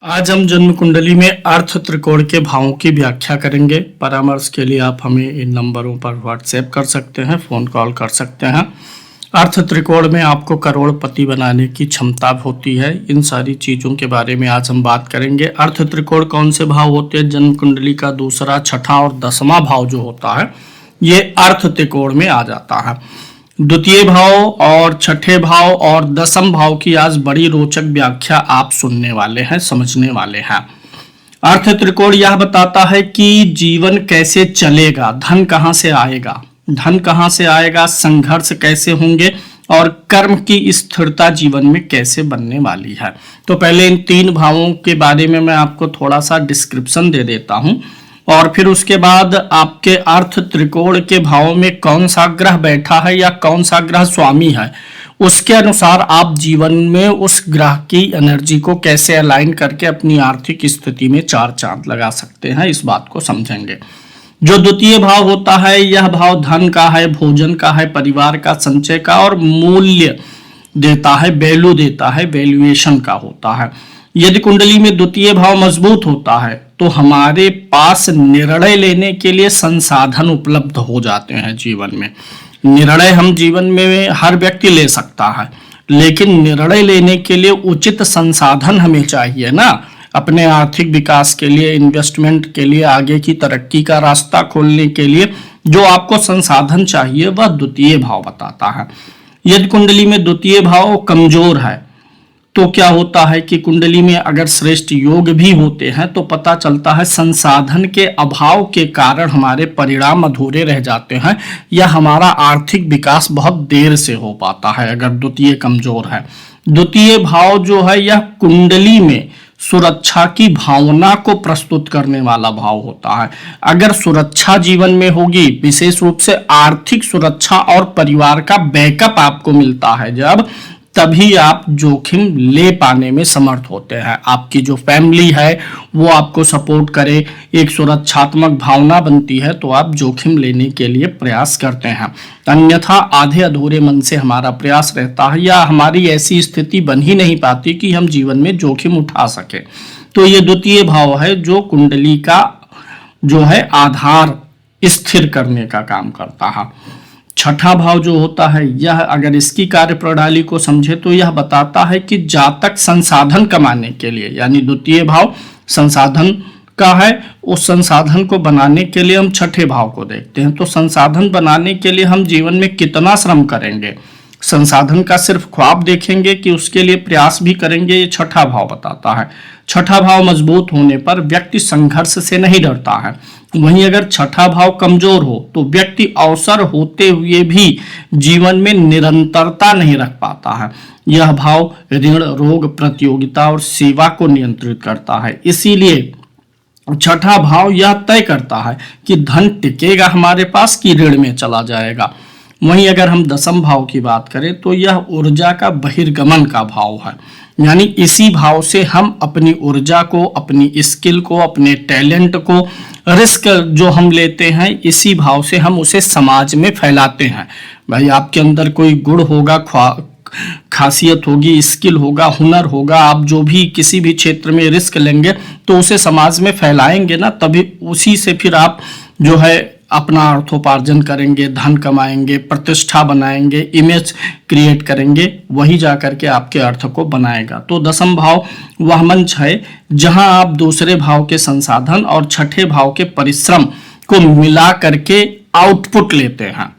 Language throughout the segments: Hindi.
आज हम जन्म कुंडली में अर्थ त्रिकोण के भावों की व्याख्या करेंगे। परामर्श के लिए आप हमें इन नंबरों पर व्हाट्सएप कर सकते हैं, फोन कॉल कर सकते हैं। अर्थ त्रिकोण में आपको करोड़पति बनाने की क्षमता होती है। इन सारी चीज़ों के बारे में आज हम बात करेंगे। अर्थ त्रिकोण कौन से भाव होते हैं? जन्म कुंडली का दूसरा, छठा और 10वां भाव जो होता है ये अर्थ त्रिकोण में आ जाता है। द्वितीय भाव और छठे भाव और 10वें भाव की आज बड़ी रोचक व्याख्या आप सुनने वाले हैं, समझने वाले हैं। अर्थ त्रिकोण यह बताता है कि जीवन कैसे चलेगा, धन कहाँ से आएगा, संघर्ष कैसे होंगे और कर्म की स्थिरता जीवन में कैसे बनने वाली है। तो पहले इन तीन भावों के बारे में मैं आपको थोड़ा सा डिस्क्रिप्शन दे देता हूं और फिर उसके बाद आपके अर्थ त्रिकोण के भाव में कौन सा ग्रह बैठा है या कौन सा ग्रह स्वामी है, उसके अनुसार आप जीवन में उस ग्रह की एनर्जी को कैसे अलाइन करके अपनी आर्थिक स्थिति में चार चांद लगा सकते हैं, इस बात को समझेंगे। जो द्वितीय भाव होता है यह भाव धन का है, भोजन का है, परिवार का, संचय का और मूल्य देता है, वैल्यू देता है, वैल्यूएशन का होता है। यदि कुंडली में द्वितीय भाव मजबूत होता है तो हमारे पास निर्णय लेने के लिए संसाधन उपलब्ध हो जाते हैं। जीवन में निर्णय हम जीवन में हर व्यक्ति ले सकता है, लेकिन निर्णय लेने के लिए उचित संसाधन हमें चाहिए ना, अपने आर्थिक विकास के लिए, इन्वेस्टमेंट के लिए, आगे की तरक्की का रास्ता खोलने के लिए जो आपको संसाधन चाहिए वह द्वितीय भाव बताता है। यदि कुंडली में द्वितीय भाव कमजोर है तो क्या होता है कि कुंडली में अगर श्रेष्ठ योग भी होते हैं तो पता चलता है संसाधन के अभाव के कारण हमारे परिणाम अधूरे रह जाते हैं या हमारा आर्थिक विकास बहुत देर से हो पाता है अगर द्वितीय कमजोर है। द्वितीय भाव जो है यह कुंडली में सुरक्षा की भावना को प्रस्तुत करने वाला भाव होता है। अगर सुरक्षा जीवन में होगी, विशेष रूप से आर्थिक सुरक्षा और परिवार का बैकअप आपको मिलता है जब, तभी आप जोखिम ले पाने में समर्थ होते हैं। आपकी जो फैमिली है वो आपको सपोर्ट करे, एक सुरक्षात्मक भावना बनती है तो आप जोखिम लेने के लिए प्रयास करते हैं। अन्यथा आधे अधूरे मन से हमारा प्रयास रहता है या हमारी ऐसी स्थिति बन ही नहीं पाती कि हम जीवन में जोखिम उठा सके। तो ये द्वितीय भाव है जो कुंडली का जो है आधार स्थिर करने का काम करता है। छठा भाव जो होता है यह अगर इसकी कार्य प्रणाली को समझे तो यह बताता है कि जातक संसाधन कमाने के लिए, यानी द्वितीय भाव संसाधन का है, उस संसाधन को बनाने के लिए हम छठे भाव को देखते हैं। तो संसाधन बनाने के लिए हम जीवन में कितना श्रम करेंगे, संसाधन का सिर्फ ख्वाब देखेंगे कि उसके लिए प्रयास भी करेंगे, ये छठा भाव बताता है। छठा भाव मजबूत होने पर व्यक्ति संघर्ष से नहीं डरता है। वहीं अगर छठा भाव कमजोर हो तो व्यक्ति अवसर होते हुए भी जीवन में निरंतरता नहीं रख पाता है। यह भाव ऋण, रोग, प्रतियोगिता और सेवा को नियंत्रित करता है। इसीलिए छठा भाव यह तय करता है कि धन टिकेगा हमारे पास कि ऋण में चला जाएगा। वहीं अगर हम 10वें भाव की बात करें तो यह ऊर्जा का बहिर्गमन का भाव है, यानी इसी भाव से हम अपनी ऊर्जा को, अपनी स्किल को, अपने टैलेंट को, रिस्क जो हम लेते हैं इसी भाव से हम उसे समाज में फैलाते हैं। भाई आपके अंदर कोई गुण होगा, खासियत होगी, स्किल होगा, हुनर होगा, आप जो भी किसी भी क्षेत्र में रिस्क लेंगे तो उसे समाज में फैलाएंगे ना, तभी उसी से फिर आप जो है अपना अर्थोपार्जन करेंगे, धन कमाएंगे, प्रतिष्ठा बनाएंगे, इमेज क्रिएट करेंगे, वही जाकर के आपके अर्थ को बनाएगा। तो 10वां भाव वह मंच है जहां आप दूसरे भाव के संसाधन और छठे भाव के परिश्रम को मिला करके आउटपुट लेते हैं।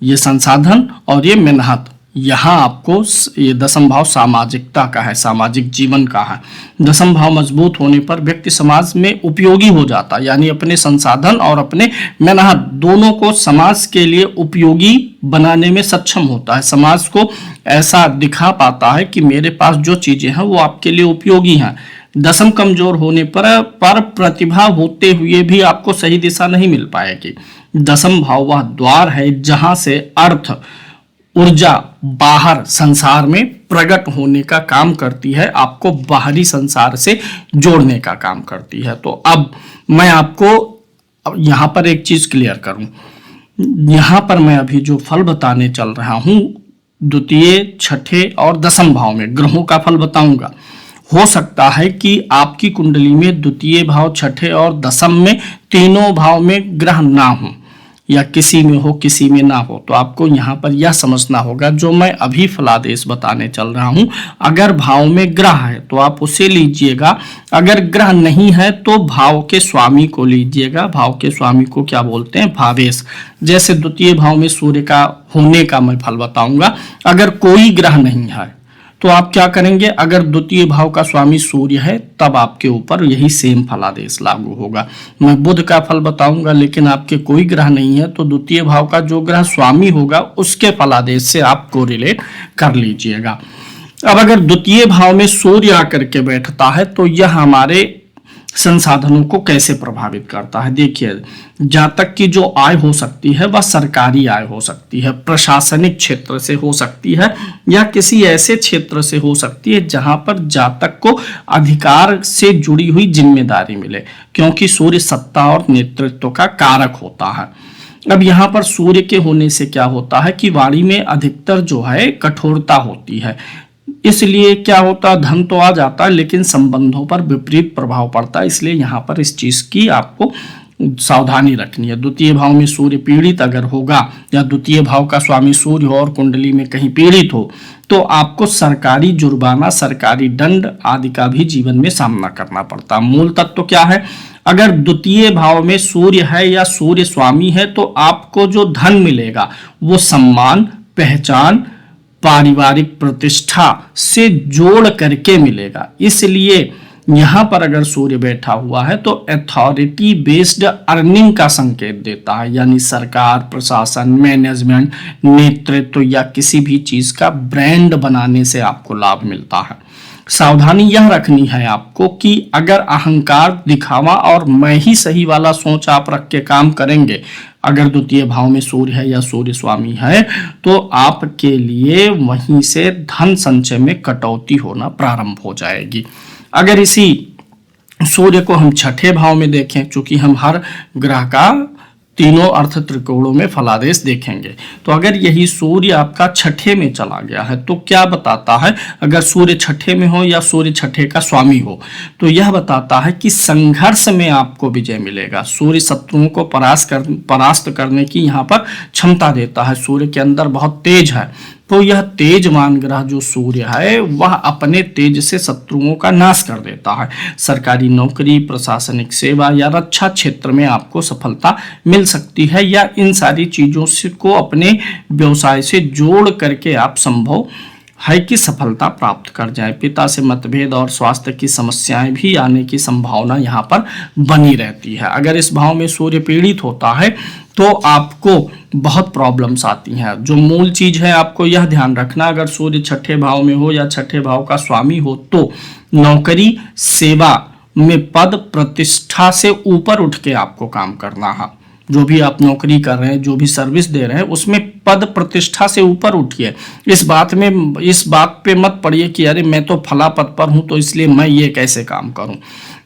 ये संसाधन और ये मेहनत, यहाँ आपको ये 10वां भाव सामाजिकता का है, सामाजिक जीवन का है। 10वां भाव मजबूत होने पर व्यक्ति समाज में उपयोगी हो जाता है, यानी अपने संसाधन और अपने मेहनत दोनों को समाज के लिए उपयोगी बनाने में सक्षम होता है। समाज को ऐसा दिखा पाता है कि मेरे पास जो चीजें हैं वो आपके लिए उपयोगी हैं। 10वां कमजोर होने पर प्रतिभा होते हुए भी आपको सही दिशा नहीं मिल पाएगी। 10वां भाव वह द्वार है जहां से अर्थ, ऊर्जा बाहर संसार में प्रकट होने का काम करती है, आपको बाहरी संसार से जोड़ने का काम करती है। तो अब मैं आपको यहाँ पर एक चीज क्लियर करूं, यहाँ पर मैं अभी जो फल बताने चल रहा हूं द्वितीय, छठे और 10वें भाव में ग्रहों का फल बताऊंगा। हो सकता है कि आपकी कुंडली में द्वितीय भाव, छठे और दसम में तीनों भाव में ग्रह ना हो, या किसी में हो किसी में ना हो। तो आपको यहाँ पर यह समझना होगा, जो मैं अभी फलादेश बताने चल रहा हूँ, अगर भाव में ग्रह है तो आप उसे लीजिएगा, अगर ग्रह नहीं है तो भाव के स्वामी को लीजिएगा। भाव के स्वामी को क्या बोलते हैं? भावेश। जैसे द्वितीय भाव में सूर्य का होने का मैं फल बताऊंगा। अगर कोई ग्रह नहीं है तो आप क्या करेंगे? अगर द्वितीय भाव का स्वामी सूर्य है तब आपके ऊपर यही सेम फलादेश लागू होगा। मैं बुध का फल बताऊंगा, लेकिन आपके कोई ग्रह नहीं है तो द्वितीय भाव का जो ग्रह स्वामी होगा उसके फलादेश से आप कोरिलेट कर लीजिएगा। अब अगर द्वितीय भाव में सूर्य आकर के बैठता है तो यह हमारे संसाधनों को कैसे प्रभावित करता है? देखिए, जातक की जो आय हो सकती है वह सरकारी आय हो सकती है, प्रशासनिक क्षेत्र से हो सकती है, या किसी ऐसे क्षेत्र से हो सकती है जहां पर जातक को अधिकार से जुड़ी हुई जिम्मेदारी मिले, क्योंकि सूर्य सत्ता और नेतृत्व का कारक होता है। अब यहाँ पर सूर्य के होने से क्या होता है कि वाणी में अधिकतर जो है कठोरता होती है, इसलिए क्या होता, धन तो आ जाता है लेकिन संबंधों पर विपरीत प्रभाव पड़ता है। इसलिए यहाँ पर इस चीज की आपको सावधानी रखनी है। द्वितीय भाव में सूर्य पीड़ित अगर होगा, या द्वितीय भाव का स्वामी सूर्य हो और कुंडली में कहीं पीड़ित हो, तो आपको सरकारी जुर्माना, सरकारी दंड आदि का भी जीवन में सामना करना पड़ता है। मूल तत्व क्या है? अगर द्वितीय भाव में सूर्य है या सूर्य स्वामी है तो आपको जो धन मिलेगा वो सम्मान, पहचान, पारिवारिक प्रतिष्ठा से जोड़ करके मिलेगा। इसलिए यहां पर अगर सूर्य बैठा हुआ है तो अथॉरिटी बेस्ड अर्निंग का संकेत देता है, यानी सरकार, प्रशासन, मैनेजमेंट, नेतृत्व या किसी भी चीज का ब्रांड बनाने से आपको लाभ मिलता है। सावधानी यह रखनी है आपको कि अगर अहंकार, दिखावा और मैं ही सही वाला सोच आप रख के काम करेंगे, अगर द्वितीय भाव में सूर्य है या सूर्य स्वामी है, तो आपके लिए वहीं से धन संचय में कटौती होना प्रारंभ हो जाएगी। अगर इसी सूर्य को हम छठे भाव में देखें, चूंकि हम हर ग्रह का तीनों अर्थ त्रिकोणों में फलादेश देखेंगे, तो अगर यही सूर्य आपका छठे में चला गया है तो क्या बताता है? अगर सूर्य छठे में हो या सूर्य छठे का स्वामी हो तो यह बताता है कि संघर्ष में आपको विजय मिलेगा। सूर्य शत्रुओं को परास्त करने की यहाँ पर क्षमता देता है। सूर्य के अंदर बहुत तेज है, तो यह तेजवान ग्रह जो सूर्य है वह अपने तेज से शत्रुओं का नाश कर देता है। सरकारी नौकरी, प्रशासनिक सेवा या रक्षा क्षेत्र में आपको सफलता मिल सकती है, या इन सारी चीजों से को अपने व्यवसाय से जोड़ करके आप संभव है कि सफलता प्राप्त कर जाए। पिता से मतभेद और स्वास्थ्य की समस्याएं भी आने की संभावना यहाँ पर बनी रहती है। अगर इस भाव में सूर्य पीड़ित होता है तो आपको बहुत प्रॉब्लम्स आती हैं। जो मूल चीज है आपको यह ध्यान रखना, अगर सूर्य छठे भाव में हो या छठे भाव का स्वामी हो तो नौकरी, सेवा में पद प्रतिष्ठा से ऊपर उठ के आपको काम करना है। जो भी आप नौकरी कर रहे हैं, जो भी सर्विस दे रहे हैं, उसमें पद प्रतिष्ठा से ऊपर उठिए। इस बात पे मत पड़िए कि अरे मैं तो फला पद पर हूं तो इसलिए मैं ये कैसे काम करूं।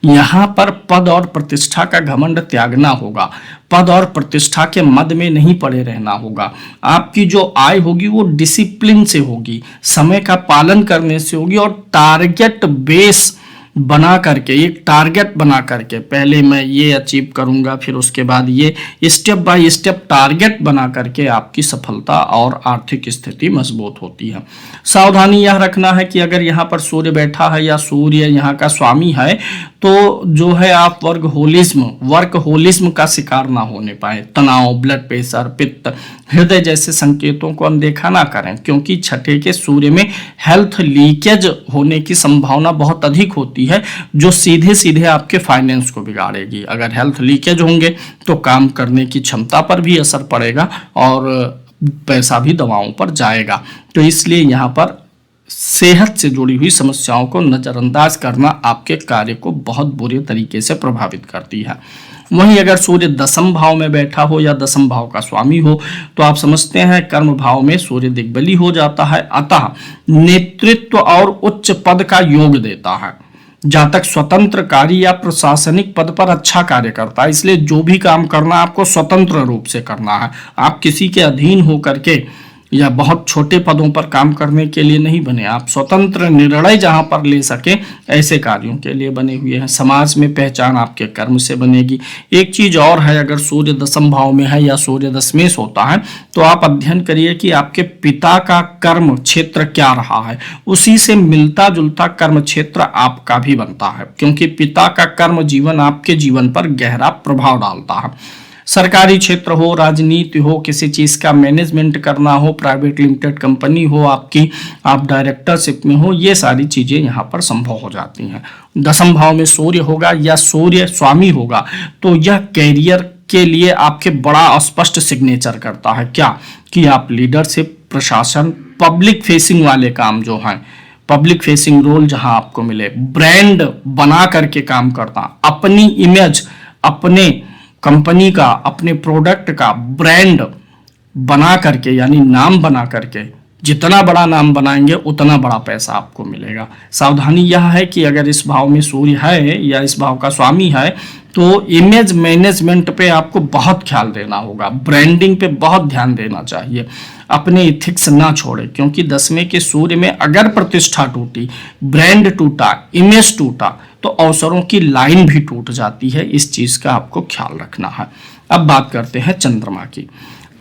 यहाँ पर पद और प्रतिष्ठा का घमंड त्यागना होगा, पद और प्रतिष्ठा के मद में नहीं पड़े रहना होगा। आपकी जो आय होगी वो डिसिप्लिन से होगी, समय का पालन करने से होगी, और टारगेट बेस बना करके, एक टारगेट बना करके, पहले मैं ये अचीव करूंगा फिर उसके बाद ये, स्टेप बाय स्टेप टारगेट बना करके आपकी सफलता और आर्थिक स्थिति मजबूत होती है। सावधानी यह रखना है कि अगर यहाँ पर सूर्य बैठा है या सूर्य यहाँ का स्वामी है तो जो है आप वर्कहोलिज्म का शिकार ना होने पाए। तनाव, ब्लड प्रेशर, पित्त, हृदय जैसे संकेतों को अनदेखा ना करें, क्योंकि छठे के सूर्य में हेल्थ लीकेज होने की संभावना बहुत अधिक होती है, जो सीधे सीधे आपके फाइनेंस को बिगाड़ेगी। अगर हेल्थ लीकेज होंगे तो काम करने की क्षमता पर भी असर पड़ेगा और पैसा भी दवाओं पर जाएगा। तो इसलिए यहाँ पर सेहत से जुड़ी हुई समस्याओं को नजरअंदाज करना आपके कार्य को बहुत बुरे तरीके से प्रभावित करती है। वहीं अगर सूर्य दसम भाव में बैठा हो या दसम भाव का स्वामी हो तो आप समझते हैं कर्म भाव में सूर्य दिग्बली हो जाता है, अतः नेतृत्व और उच्च पद का योग देता है। जातक स्वतंत्रकारी या प्रशासनिक पद पर अच्छा कार्य करता है, इसलिए जो भी काम करना आपको स्वतंत्र रूप से करना है। आप किसी के अधीन होकर के या बहुत छोटे पदों पर काम करने के लिए नहीं बने। आप स्वतंत्र निर्णय जहां पर ले सके ऐसे कार्यों के लिए बने हुए हैं। समाज में पहचान आपके कर्म से बनेगी। एक चीज और है, अगर सूर्य दशम भाव में है या सूर्य दशमेश होता है तो आप अध्ययन करिए कि आपके पिता का कर्म क्षेत्र क्या रहा है, उसी से मिलता जुलता कर्म क्षेत्र आपका भी बनता है, क्योंकि पिता का कर्म जीवन आपके जीवन पर गहरा प्रभाव डालता है। सरकारी क्षेत्र हो, राजनीति हो, किसी चीज का मैनेजमेंट करना हो, प्राइवेट लिमिटेड कंपनी हो आपकी, आप डायरेक्टरशिप में हो, ये सारी चीजें यहाँ पर संभव हो जाती हैं। दसम भाव में सूर्य होगा या सूर्य स्वामी होगा तो यह कैरियर के लिए आपके बड़ा स्पष्ट सिग्नेचर करता है। क्या कि आप लीडरशिप, प्रशासन, पब्लिक फेसिंग वाले काम जो हैं, पब्लिक फेसिंग रोल जहां आपको मिले, ब्रांड बना करके काम करना, अपनी इमेज, अपने कंपनी का, अपने प्रोडक्ट का ब्रांड बना करके, यानी नाम बना करके, जितना बड़ा नाम बनाएंगे उतना बड़ा पैसा आपको मिलेगा। सावधानी यह है कि अगर इस भाव में सूर्य है या इस भाव का स्वामी है तो इमेज मैनेजमेंट पे आपको बहुत ख्याल देना होगा, ब्रांडिंग पे बहुत ध्यान देना चाहिए, अपने इथिक्स ना छोड़े, क्योंकि 10वें के सूर्य में अगर प्रतिष्ठा टूटी, ब्रांड टूटा, इमेज टूटा तो अवसरों की लाइन भी टूट जाती है। इस चीज का आपको ख्याल रखना है। अब बात करते हैं चंद्रमा की।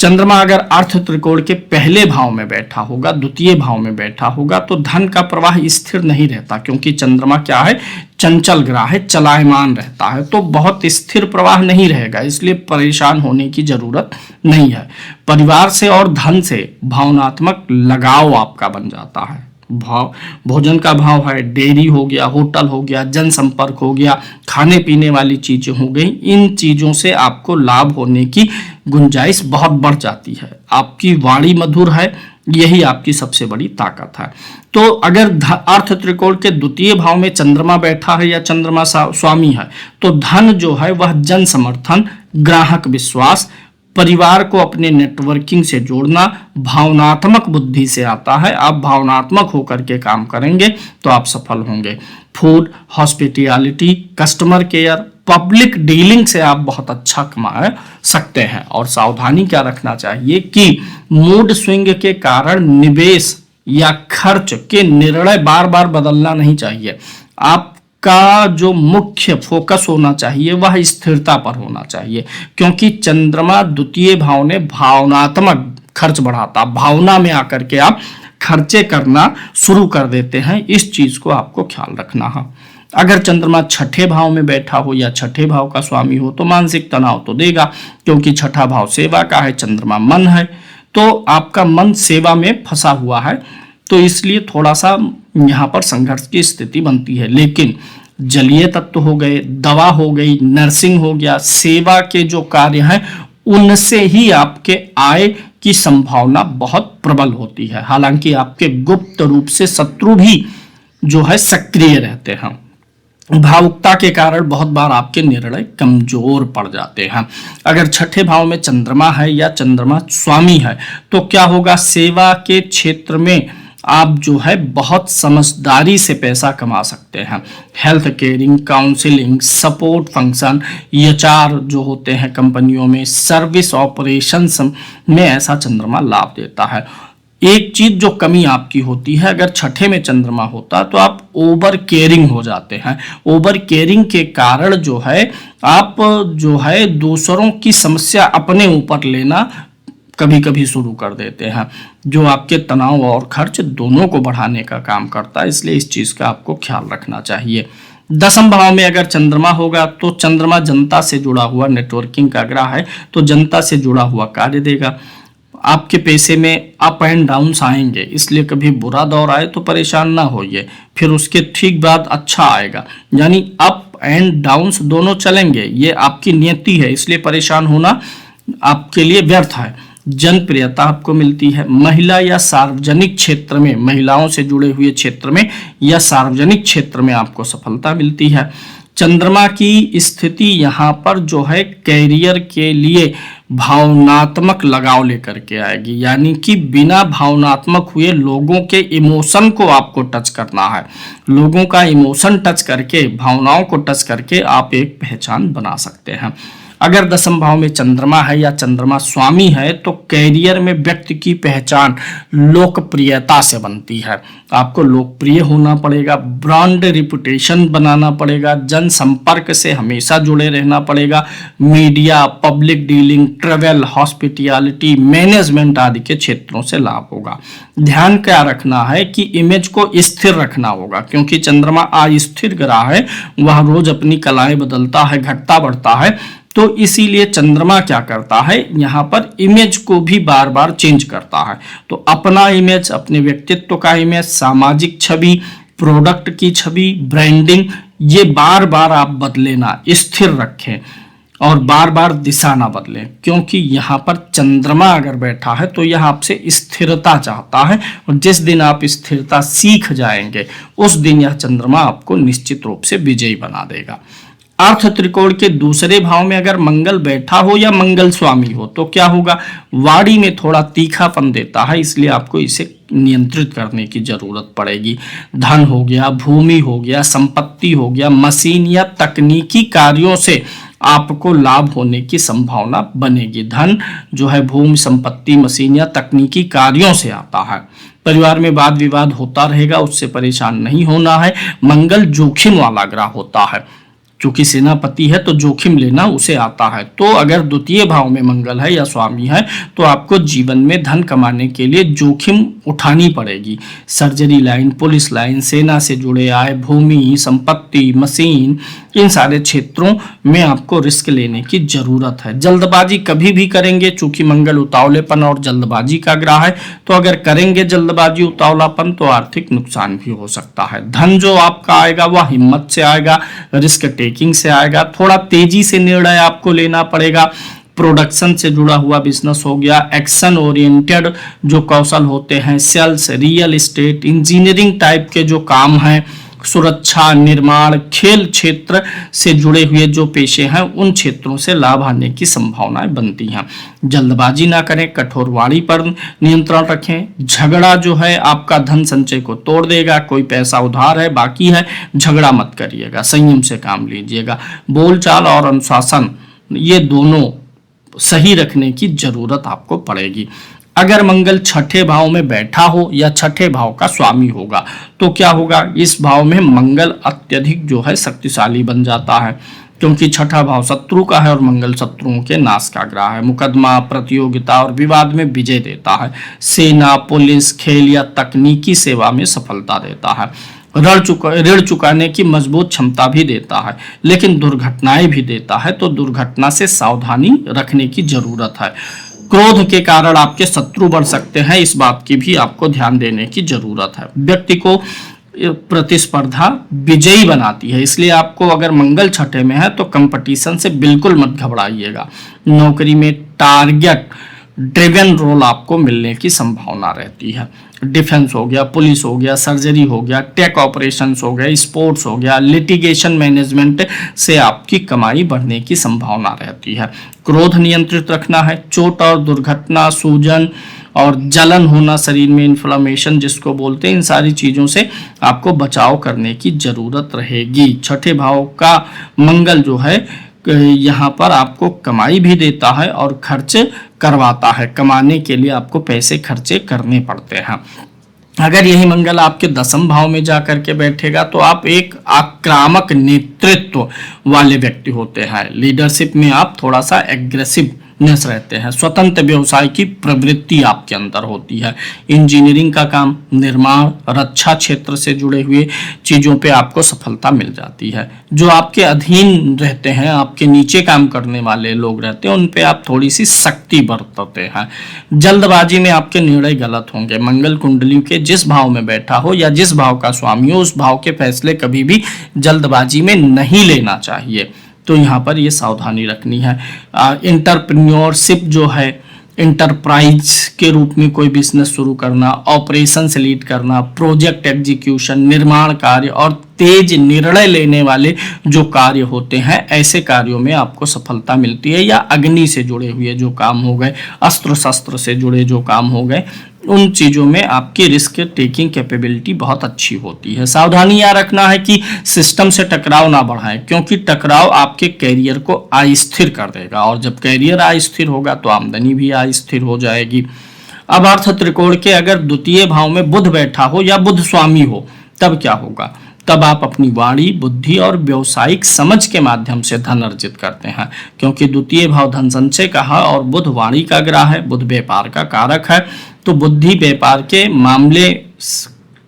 चंद्रमा अगर अर्थ त्रिकोण के पहले भाव में बैठा होगा, द्वितीय भाव में बैठा होगा तो धन का प्रवाह स्थिर नहीं रहता, क्योंकि चंद्रमा क्या है, चंचल ग्रह है, चलायमान रहता है, तो बहुत स्थिर प्रवाह नहीं रहेगा, इसलिए परेशान होने की जरूरत नहीं है। परिवार से और धन से भावनात्मक लगाव आपका बन जाता है। भाव, भोजन का भाव है, डेयरी हो गया, होटल हो गया, जनसंपर्क हो गया, खाने पीने वाली चीजें हो गई, इन चीजों से आपको लाभ होने की गुंजाइश बहुत बढ़ जाती है। आपकी वाणी मधुर है, यही आपकी सबसे बड़ी ताकत है। तो अगर अर्थ त्रिकोण के द्वितीय भाव में चंद्रमा बैठा है या चंद्रमा स्वामी है तो धन जो है वह जन समर्थन, ग्राहक विश्वास, परिवार को अपने नेटवर्किंग से जोड़ना, भावनात्मक बुद्धि से आता है। आप भावनात्मक होकर के काम करेंगे तो आप सफल होंगे। Food, hospitality, customer care, public dealing से आप बहुत अच्छा कमा सकते हैं। और सावधानी क्या रखना चाहिए कि मूड स्विंग के कारण निवेश या खर्च के निर्णय बार बार बदलना नहीं चाहिए। आपका जो मुख्य फोकस होना चाहिए वह स्थिरता पर होना चाहिए, क्योंकि चंद्रमा द्वितीय भाव में भावनात्मक खर्च बढ़ाता, भावना में आकर के आप खर्चे करना शुरू कर देते हैं। इस चीज को आपको ख्याल रखना है। अगर चंद्रमा छठे भाव में बैठा हो या छठे भाव का स्वामी हो तो मानसिक तनाव तो देगा, क्योंकि छठा भाव सेवा का है, चंद्रमा मन है, तो आपका मन सेवा में फंसा हुआ है, तो इसलिए थोड़ा सा यहाँ पर संघर्ष की स्थिति बनती है। लेकिन जलीय तत्व हो गए, दवा हो गई, नर्सिंग हो गया, सेवा के जो कार्य हैं उनसे ही आपके आय की संभावना बहुत प्रबल होती है। हालांकि आपके गुप्त रूप से शत्रु भी जो है सक्रिय रहते हैं। भावुकता के कारण बहुत बार आपके निर्णय कमजोर पड़ जाते हैं। अगर छठे भाव में चंद्रमा है या चंद्रमा स्वामी है तो क्या होगा, सेवा के क्षेत्र में आप जो है बहुत समझदारी से पैसा कमा सकते हैं। Health caring, counselling, support function, HR जो होते हैं कंपनियों में, सर्विस ऑपरेशंस में ऐसा चंद्रमा लाभ देता है। एक चीज जो कमी आपकी होती है, अगर छठे में चंद्रमा होता तो आप ओवर केयरिंग हो जाते हैं। ओवर केयरिंग के कारण जो है आप जो है दूसरों की समस्या अपने ऊपर लेना कभी कभी शुरू कर देते हैं, जो आपके तनाव और खर्च दोनों को बढ़ाने का काम करता है। इसलिए इस चीज का आपको ख्याल रखना चाहिए। दसम भाव में अगर चंद्रमा होगा तो चंद्रमा जनता से जुड़ा हुआ नेटवर्किंग का ग्रह है, तो जनता से जुड़ा हुआ कार्य देगा। आपके पैसे में अप एंड डाउन्स आएंगे, इसलिए कभी बुरा दौर आए तो परेशान ना होइए, फिर उसके ठीक बाद अच्छा आएगा। यानी अप एंड डाउन्स दोनों चलेंगे, ये आपकी नियति है, इसलिए परेशान होना आपके लिए व्यर्थ है। जनप्रियता आपको मिलती है। महिला या सार्वजनिक क्षेत्र में, महिलाओं से जुड़े हुए क्षेत्र में या सार्वजनिक क्षेत्र में आपको सफलता मिलती है। चंद्रमा की स्थिति यहाँ पर जो है कैरियर के लिए भावनात्मक लगाव लेकर के आएगी, यानी कि बिना भावनात्मक हुए लोगों के इमोशन को आपको टच करना है। लोगों का इमोशन टच करके, भावनाओं को टच करके आप एक पहचान बना सकते हैं। अगर दसम भाव में चंद्रमा है या चंद्रमा स्वामी है तो कैरियर में व्यक्ति की पहचान लोकप्रियता से बनती है। आपको लोकप्रिय होना पड़ेगा, ब्रांड रिपुटेशन बनाना पड़ेगा, जनसंपर्क से हमेशा जुड़े रहना पड़ेगा, media, public dealing, travel, hospitality, management आदि के क्षेत्रों से लाभ होगा। ध्यान क्या रखना है कि इमेज को स्थिर रखना होगा, क्योंकि चंद्रमा अस्थिर ग्रह है, वह रोज अपनी कलाएं बदलता है, घटता बढ़ता है, तो इसीलिए चंद्रमा क्या करता है, यहाँ पर इमेज को भी बार बार चेंज करता है। तो अपना इमेज, अपने व्यक्तित्व का इमेज, सामाजिक छवि, प्रोडक्ट की छवि, ब्रांडिंग, ये बार बार आप बदले ना, स्थिर रखें और बार बार दिशा ना बदलें, क्योंकि यहाँ पर चंद्रमा अगर बैठा है तो यह आपसे स्थिरता चाहता है, और जिस दिन आप स्थिरता सीख जाएंगे उस दिन यह चंद्रमा आपको निश्चित रूप से विजयी बना देगा। अर्थ त्रिकोण के दूसरे भाव में अगर मंगल बैठा हो या मंगल स्वामी हो तो क्या होगा, वाणी में थोड़ा तीखापन देता है, इसलिए आपको इसे नियंत्रित करने की जरूरत पड़ेगी। धन हो गया, भूमि हो गया, संपत्ति हो गया, मशीन या तकनीकी कार्यों से आपको लाभ होने की संभावना बनेगी। धन जो है भूमि, संपत्ति, मशीन या तकनीकी कार्यों से आता है। परिवार में वाद विवाद होता रहेगा, उससे परेशान नहीं होना है। मंगल जोखिम वाला ग्रह होता है, क्योंकि सेनापति है तो जोखिम लेना उसे आता है। तो अगर द्वितीय भाव में मंगल है या स्वामी है तो आपको जीवन में धन कमाने के लिए जोखिम उठानी पड़ेगी। सर्जरी लाइन, पुलिस लाइन, सेना से जुड़े आय, भूमि, संपत्ति, मशीन, इन सारे क्षेत्रों में आपको रिस्क लेने की जरूरत है। जल्दबाजी कभी भी करेंगे, चूंकि मंगल उतावलेपन और जल्दबाजी का ग्रह है, तो अगर करेंगे जल्दबाजी, उतावलापन, तो आर्थिक नुकसान भी हो सकता है। धन जो आपका आएगा वह हिम्मत से आएगा, रिस्क टेकिंग से आएगा, थोड़ा तेजी से निर्णय आपको लेना पड़ेगा। प्रोडक्शन से जुड़ा हुआ बिजनेस हो गया, एक्शन ओरिएंटेड जो कौशल होते हैं, sales, real estate, engineering type के जो काम हैं, सुरक्षा, निर्माण, खेल क्षेत्र से जुड़े हुए जो पेशे हैं, उन क्षेत्रों से लाभ आने की संभावनाएं बनती हैं। जल्दबाजी ना करें, कठोर वाणी पर नियंत्रण रखें। झगड़ा जो है आपका धन संचय को तोड़ देगा। कोई पैसा उधार है, बाकी है, झगड़ा मत करिएगा, संयम से काम लीजिएगा। बोलचाल और अनुशासन ये दोनों सही रखने की जरूरत आपको पड़ेगी। अगर मंगल छठे भाव में बैठा हो या छठे भाव का स्वामी होगा तो क्या होगा, इस भाव में मंगल अत्यधिक जो है शक्तिशाली बन जाता है, क्योंकि छठा भाव शत्रु का है और मंगल शत्रुओं के नाश का ग्रह है। मुकदमा, प्रतियोगिता और विवाद में विजय देता है। सेना, पुलिस, खेल या तकनीकी सेवा में सफलता देता है। ऋण चुकाने की मजबूत क्षमता भी देता है, लेकिन दुर्घटनाएं भी देता है, तो दुर्घटना से सावधानी रखने की जरूरत है। क्रोध के कारण आपके शत्रु बढ़ सकते हैं, इस बात की भी आपको ध्यान देने की जरूरत है। व्यक्ति को प्रतिस्पर्धा विजयी बनाती है, इसलिए आपको अगर मंगल छठे में है तो कंपटीशन से बिल्कुल मत घबराइएगा। नौकरी में टारगेट ड्रिवन रोल आपको मिलने की संभावना रहती है। डिफेंस हो गया, पुलिस हो गया, सर्जरी हो गया, टेक ऑपरेशंस हो गया, स्पोर्ट्स हो गया, लिटिगेशन मैनेजमेंट से आपकी कमाई बढ़ने की संभावना रहती है। क्रोध नियंत्रित रखना है। चोट और दुर्घटना, सूजन और जलन होना, शरीर में इन्फ्लेमेशन जिसको बोलते हैं, इन सारी चीज़ों से आपको बचाव करने की जरूरत रहेगी। छठे भाव का मंगल जो है यहाँ पर आपको कमाई भी देता है और खर्च करवाता है। कमाने के लिए आपको पैसे खर्चे करने पड़ते हैं। अगर यही मंगल आपके दसम भाव में जा करके बैठेगा तो आप एक आक्रामक नेतृत्व वाले व्यक्ति होते हैं। लीडरशिप में आप थोड़ा सा एग्रेसिव रहते हैं। स्वतंत्र व्यवसाय की प्रवृत्ति आपके अंदर होती है। इंजीनियरिंग का काम, निर्माण, रक्षा क्षेत्र से जुड़े हुए चीज़ों पे आपको सफलता मिल जाती है। जो आपके अधीन रहते हैं, आपके नीचे काम करने वाले लोग रहते हैं, उन पे आप थोड़ी सी सख्ती बरतते हैं। जल्दबाजी में आपके निर्णय गलत होंगे। मंगल कुंडली के जिस भाव में बैठा हो या जिस भाव का स्वामी हो, उस भाव के फैसले कभी भी जल्दबाजी में नहीं लेना चाहिए, तो यहाँ पर ये सावधानी रखनी है। एंटरप्रेन्योरशिप जो है, इंटरप्राइज के रूप में कोई बिजनेस शुरू करना, ऑपरेशन से लीड करना, प्रोजेक्ट एग्जीक्यूशन, निर्माण कार्य और तेज निर्णय लेने वाले जो कार्य होते हैं, ऐसे कार्यों में आपको सफलता मिलती है। या अग्नि से जुड़े हुए जो काम हो गए, अस्त्र शस्त्र से जुड़े जो काम हो गए, उन चीज़ों में आपकी रिस्क टेकिंग कैपेबिलिटी बहुत अच्छी होती है। सावधानी यह रखना है कि सिस्टम से टकराव ना बढ़ाएं, क्योंकि टकराव आपके कैरियर को अस्थिर कर देगा, और जब कैरियर अस्थिर होगा तो आमदनी भी अस्थिर हो जाएगी। अब अर्थ त्रिकोण के अगर द्वितीय भाव में बुध बैठा हो या बुध स्वामी हो, तब क्या होगा? तब आप अपनी वाणी, बुद्धि और व्यवसायिक समझ के माध्यम से धन अर्जित करते हैं, क्योंकि द्वितीय भाव धन संचय का है और बुध वाणी का ग्रह है, बुध व्यापार का कारक है। तो बुद्धि व्यापार के मामले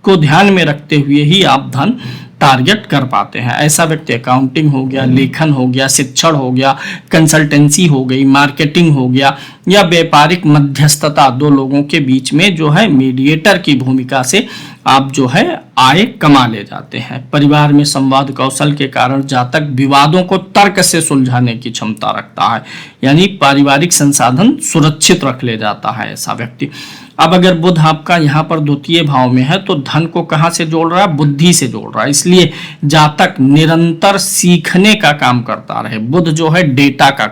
को ध्यान में रखते हुए ही आप धन टारगेट कर पाते हैं। ऐसा व्यक्ति अकाउंटिंग हो गया, लेखन हो गया, शिक्षण हो गया, कंसल्टेंसी हो गई, मार्केटिंग हो गया, या व्यापारिक मध्यस्थता, दो लोगों के बीच में जो है मीडिएटर की भूमिका से आप जो है आय कमा ले जाते हैं। परिवार में संवाद कौशल के कारण जातक विवादों को तर्क से सुलझाने की क्षमता रखता है, यानी पारिवारिक संसाधन सुरक्षित रख ले जाता है ऐसा व्यक्ति। अब अगर बुध आपका यहाँ पर द्वितीय भाव में है तो धन को कहाँ से जोड़ रहा है? बुद्धि से जोड़ रहा है। इसलिए जातक निरंतर सीखने का काम करता रहे। बुध जो है डेटा का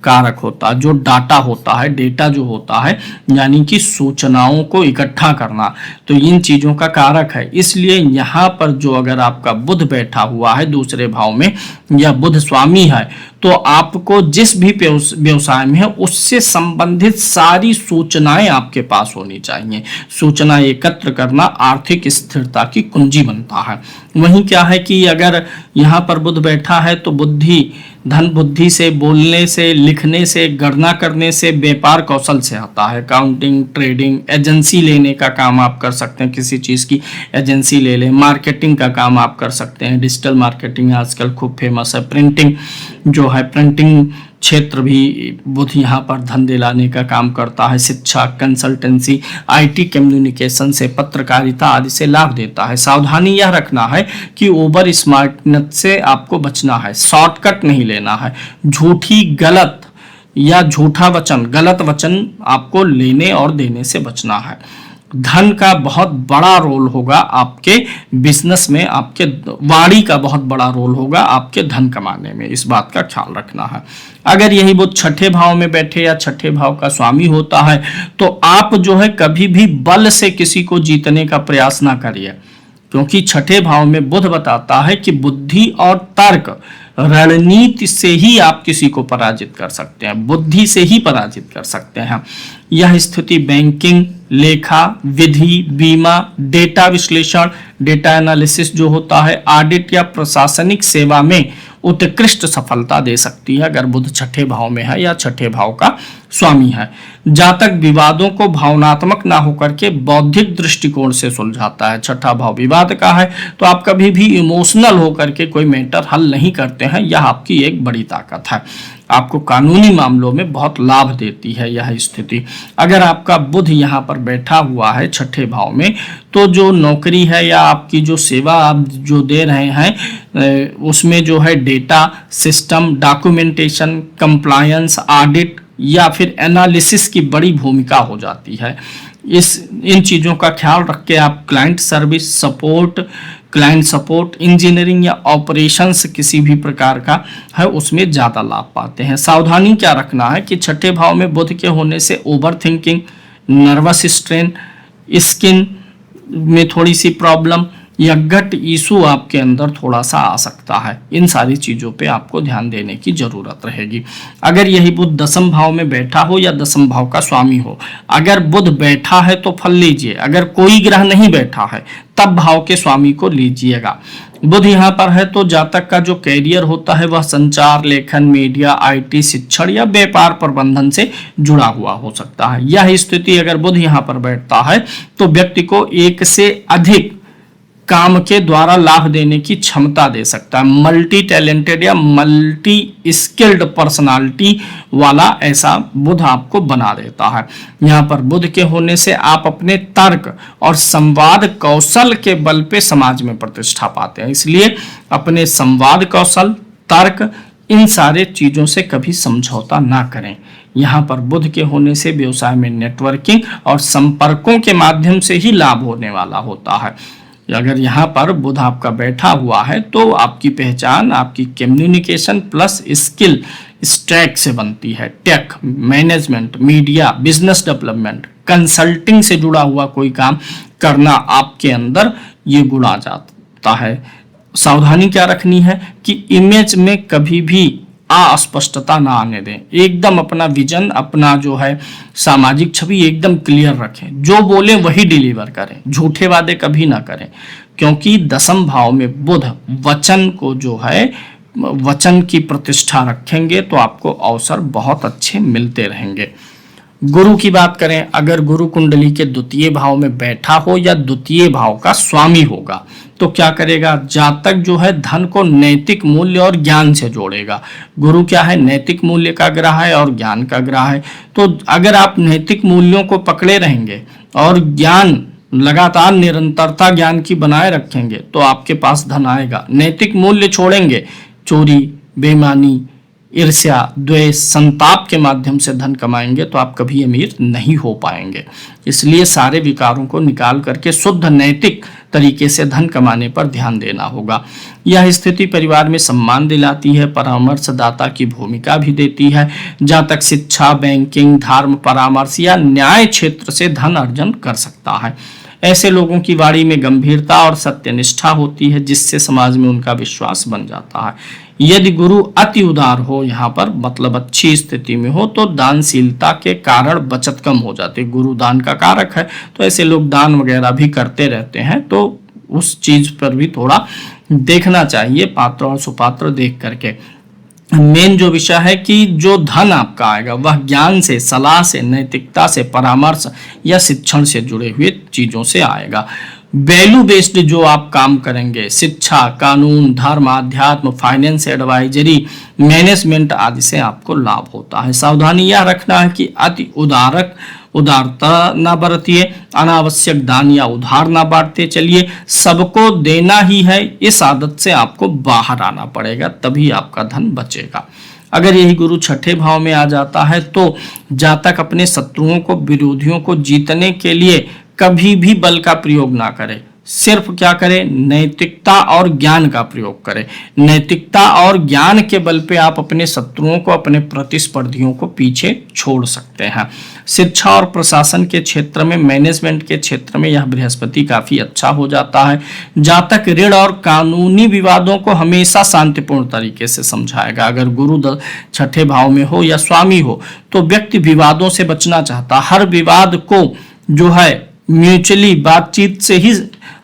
कारक होता है, जो डाटा होता है, डेटा जो होता है यानी कि सूचनाओं को इकट्ठा करना, तो इन चीजों का कारक है। इसलिए यहाँ पर जो अगर आपका बुध बैठा हुआ है दूसरे भाव में या बुध स्वामी है, तो आपको जिस भी व्यवसाय में है उससे संबंधित सारी सूचनाएं आपके पास होनी चाहिए। सूचना एकत्र करना आर्थिक स्थिरता की कुंजी बनता है। वहीं क्या है कि अगर यहाँ पर बुध बैठा है तो बुद्धि, धन बुद्धि से, बोलने से, लिखने से, गणना करने से, व्यापार कौशल से आता है। अकाउंटिंग, ट्रेडिंग, एजेंसी लेने का काम आप कर सकते हैं, किसी चीज़ की एजेंसी ले लें। मार्केटिंग का काम आप कर सकते हैं, डिजिटल मार्केटिंग आजकल खूब फेमस है। प्रिंटिंग जो है, प्रिंटिंग क्षेत्र भी बुध यहाँ पर धन दिलाने का काम करता है। शिक्षा, कंसल्टेंसी, आईटी, कम्युनिकेशन से, पत्रकारिता आदि से लाभ देता है। सावधानी यह रखना है कि ओवर स्मार्टनेस से आपको बचना है, शॉर्टकट नहीं लेना है। झूठी, गलत या झूठा वचन, गलत वचन आपको लेने और देने से बचना है। धन का बहुत बड़ा रोल होगा आपके बिजनेस में, आपके वाणी का बहुत बड़ा रोल होगा आपके धन कमाने में, इस बात का ख्याल रखना है। अगर यही बुध छठे भाव में बैठे या छठे भाव का स्वामी होता है तो आप जो है कभी भी बल से किसी को जीतने का प्रयास ना करिए, क्योंकि छठे भाव में बुध बताता है कि बुद्धि और तर्क, रणनीति से ही आप किसी को पराजित कर सकते हैं, बुद्धि से ही पराजित कर सकते हैं। यह स्थिति बैंकिंग, लेखा, विधि, बीमा, डेटा विश्लेषण, डेटा एनालिसिस जो होता है, ऑडिट या प्रशासनिक सेवा में उत्कृष्ट सफलता दे सकती है अगर बुध छठे भाव में है या छठे भाव का स्वामी है। जातक विवादों को भावनात्मक ना होकर के बौद्धिक दृष्टिकोण से सुलझाता है। छठा भाव विवाद का है तो आप कभी भी इमोशनल होकर के कोई मैटर हल नहीं करते हैं, यह आपकी एक बड़ी ताकत है। आपको कानूनी मामलों में बहुत लाभ देती है यह स्थिति। अगर आपका बुध यहाँ पर बैठा हुआ है छठे भाव में, तो जो नौकरी है या आपकी जो सेवा आप जो दे रहे हैं उसमें जो है data, system, documentation, compliance, audit या फिर एनालिसिस की बड़ी भूमिका हो जाती है। इन चीज़ों का ख्याल रख के आप client service, support, client support, engineering या ऑपरेशंस किसी भी प्रकार का है उसमें ज़्यादा लाभ पाते हैं। सावधानी क्या रखना है कि छठे भाव में बुध के होने से over thinking, nervous strain, skin में थोड़ी सी प्रॉब्लम या गट इशू आपके अंदर थोड़ा सा आ सकता है। इन सारी चीज़ों पे आपको ध्यान देने की ज़रूरत रहेगी। अगर यही बुध दसम भाव में बैठा हो या दसम भाव का स्वामी हो, अगर बुध बैठा है तो फल लीजिए, अगर कोई ग्रह नहीं बैठा है तब भाव के स्वामी को लीजिएगा। बुध यहाँ पर है तो जातक का जो कैरियर होता है वह संचार, लेखन, मीडिया, आईटी, शिक्षण या व्यापार प्रबंधन से जुड़ा हुआ हो सकता है। यह स्थिति अगर बुध यहाँ पर बैठता है तो व्यक्ति को एक से अधिक काम के द्वारा लाभ देने की क्षमता दे सकता है। मल्टी टैलेंटेड या मल्टी स्किल्ड पर्सनालिटी वाला ऐसा बुध आपको बना देता है। यहाँ पर बुध के होने से आप अपने तर्क और संवाद कौशल के बल पे समाज में प्रतिष्ठा पाते हैं। इसलिए अपने संवाद कौशल, तर्क, इन सारे चीज़ों से कभी समझौता ना करें। यहाँ पर बुध के होने से व्यवसाय में नेटवर्किंग और संपर्कों के माध्यम से ही लाभ होने वाला होता है। अगर यहाँ पर बुध आपका बैठा हुआ है तो आपकी पहचान आपकी कम्युनिकेशन प्लस स्किल स्टैक से बनती है। Tech, management, media, business development, consulting से जुड़ा हुआ कोई काम करना आपके अंदर ये गुण आ जाता है। सावधानी क्या रखनी है कि इमेज में कभी भी अस्पष्टता ना आने दें। एकदम अपना विजन, अपना जो है सामाजिक छवि एकदम क्लियर रखें। जो बोले वही डिलीवर करें, झूठे वादे कभी ना करें, क्योंकि दसम भाव में बुध वचन को जो है वचन की प्रतिष्ठा रखेंगे तो आपको अवसर बहुत अच्छे मिलते रहेंगे। गुरु की बात करें, अगर गुरु कुंडली के द्वितीय भाव में बैठा हो या द्वितीय भाव का स्वामी होगा तो क्या करेगा, जातक जो है धन को नैतिक मूल्य और ज्ञान से जोड़ेगा। गुरु क्या है, नैतिक मूल्य का ग्रह है और ज्ञान का ग्रह है। तो अगर आप नैतिक मूल्यों को पकड़े रहेंगे और ज्ञान लगातार निरंतरता ज्ञान की बनाए रखेंगे तो आपके पास धन आएगा। नैतिक मूल्य छोड़ेंगे, चोरी, बेईमानी, ईर्ष्या, द्वेष, संताप के माध्यम से धन कमाएंगे तो आप कभी अमीर नहीं हो पाएंगे। इसलिए सारे विकारों को निकाल करके शुद्ध नैतिक तरीके से धन कमाने पर ध्यान देना होगा। यह स्थिति परिवार में सम्मान दिलाती है, परामर्शदाता की भूमिका भी देती है। जहाँ तक शिक्षा, बैंकिंग, धर्म, परामर्श या न्याय क्षेत्र से धन अर्जन कर सकता है। ऐसे लोगों की वाणी में गंभीरता और सत्यनिष्ठा होती है, जिससे समाज में उनका विश्वास बन जाता है। यदि गुरु अति उदार हो, यहाँ पर मतलब अच्छी स्थिति में हो, तो दानशीलता के कारण बचत कम हो जाती है। गुरु दान का कारक है, तो ऐसे लोग दान वगैरह भी करते रहते हैं, तो उस चीज पर भी थोड़ा देखना चाहिए, पात्र और सुपात्र देख करके। मेन जो विषय है कि जो धन आपका आएगा वह ज्ञान से, सलाह से, नैतिकता से, परामर्श या शिक्षण से जुड़े हुए चीजों से आएगा। वैल्यू बेस्ड जो आप काम करेंगे, शिक्षा, कानून, धर्म, अध्यात्म, फाइनेंस, एडवाइजरी, मैनेजमेंट आदि से आपको लाभ होता है। सावधानी यह रखना है कि अति उदारता ना बरतिए, अनावश्यक दान या उधार ना बांटते चलिए। सबको देना ही है, इस आदत से आपको बाहर आना पड़ेगा, तभी आपका धन बचेगा। अगर यही गुरु छठे भाव में आ जाता है तो जातक अपने शत्रुओं को, विरोधियों को जीतने के लिए कभी भी बल का प्रयोग ना करे, सिर्फ क्या करे, नैतिकता और ज्ञान का प्रयोग करें। नैतिकता और ज्ञान के बल पे आप अपने शत्रुओं को, अपने प्रतिस्पर्धियों को पीछे छोड़ सकते हैं। शिक्षा और प्रशासन के क्षेत्र में, मैनेजमेंट के क्षेत्र में यह बृहस्पति काफी अच्छा हो जाता है। जातक ऋण और कानूनी विवादों को हमेशा शांतिपूर्ण तरीके से समझाएगा। अगर गुरु छठे भाव में हो या स्वामी हो तो व्यक्ति विवादों से बचना चाहता, हर विवाद को जो है म्यूचुअली बातचीत से ही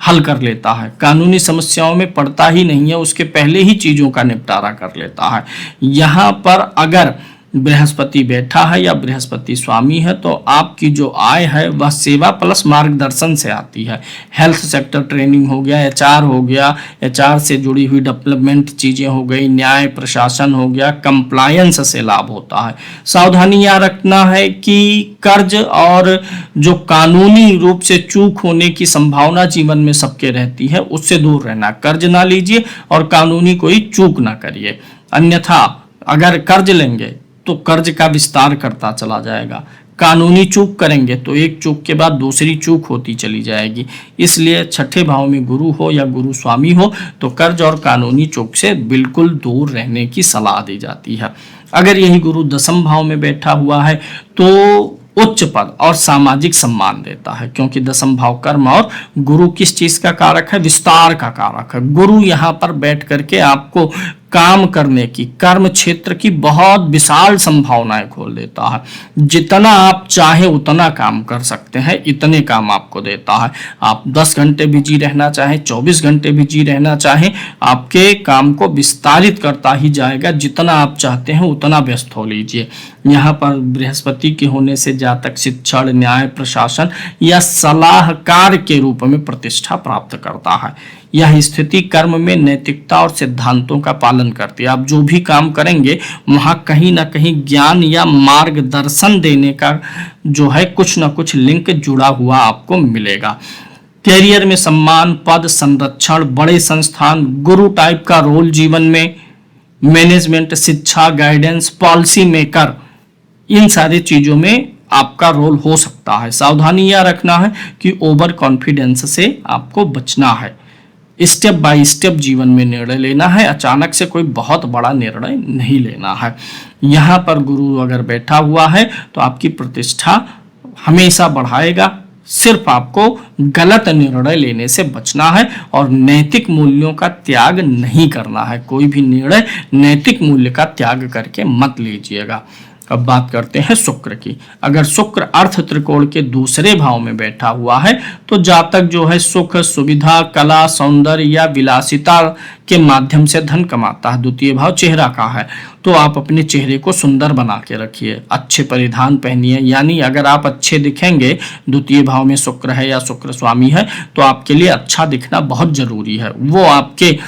हल कर लेता है, कानूनी समस्याओं में पड़ता ही नहीं है, उसके पहले ही चीजों का निपटारा कर लेता है। यहाँ पर अगर बृहस्पति बैठा है या बृहस्पति स्वामी है तो आपकी जो आय है वह सेवा प्लस मार्गदर्शन से आती है। हेल्थ सेक्टर ट्रेनिंग हो गया, एचआर हो गया, एचआर से जुड़ी हुई डेवलपमेंट चीजें हो गई, न्याय प्रशासन हो गया, कंप्लायंस से लाभ होता है। सावधानी यह रखना है कि कर्ज और जो कानूनी रूप से चूक होने की संभावना जीवन में सबके रहती है, उससे दूर रहना। कर्ज ना लीजिए और कानूनी कोई चूक ना करिए, अन्यथा अगर कर्ज लेंगे तो कर्ज का विस्तार करता चला जाएगा। कानूनी चूक करेंगे तो एक चूक के बाद दूसरी चूक होती चली जाएगी। इसलिए छठे भाव में गुरु हो या गुरु स्वामी हो तो कर्ज और कानूनी चूक से बिल्कुल दूर रहने की सलाह दी जाती है। अगर यही गुरु दसम भाव में बैठा हुआ है तो उच्च पद और सामाजिक सम्मान देता है, क्योंकि दसम भाव कर्म और गुरु किस चीज का कारक है, विस्तार का कारक है। गुरु यहाँ पर बैठ करके आपको काम करने की, कर्म क्षेत्र की बहुत विशाल संभावनाएं खोल देता है। जितना आप चाहे उतना काम कर सकते हैं, इतने काम आपको देता है। आप 10 घंटे बिजी रहना चाहें, 24 घंटे बिजी रहना चाहें, आपके काम को विस्तारित करता ही जाएगा। जितना आप चाहते हैं उतना व्यस्त हो लीजिए। यहाँ पर बृहस्पति के होने से जातक शिक्षण, न्याय, प्रशासन या सलाहकार के रूप में प्रतिष्ठा प्राप्त करता है। यह स्थिति कर्म में नैतिकता और सिद्धांतों का पालन करती है। आप जो भी काम करेंगे वहां कहीं ना कहीं ज्ञान या मार्गदर्शन देने का जो है कुछ ना कुछ लिंक जुड़ा हुआ आपको मिलेगा। कैरियर में सम्मान, पद, संरक्षण, बड़े संस्थान, गुरु टाइप का रोल जीवन में, मैनेजमेंट, शिक्षा, गाइडेंस, पॉलिसी मेकर, इन सारी चीजों में आपका रोल हो सकता है। सावधानी यह रखना है कि ओवर कॉन्फिडेंस से आपको बचना है। स्टेप बाय स्टेप जीवन में निर्णय लेना है, अचानक से कोई बहुत बड़ा निर्णय नहीं लेना है। यहाँ पर गुरु अगर बैठा हुआ है तो आपकी प्रतिष्ठा हमेशा बढ़ाएगा। सिर्फ आपको गलत निर्णय लेने से बचना है और नैतिक मूल्यों का त्याग नहीं करना है। कोई भी निर्णय नैतिक मूल्य का त्याग करके मत लीजिएगा। अब बात करते हैं शुक्र की। अगर शुक्र अर्थ त्रिकोण के दूसरे भाव में बैठा हुआ है तो जातक जो है सुख, सुविधा, कला, सौंदर्य या विलासिता के माध्यम से धन कमाता है। द्वितीय भाव चेहरा का है, तो आप अपने चेहरे को सुंदर बना के रखिए, अच्छे परिधान पहनिए। यानी अगर आप अच्छे दिखेंगे, द्वितीय भाव में शुक्र है या शुक्र स्वामी है, तो आपके लिए अच्छा दिखना बहुत जरूरी है। वो आपके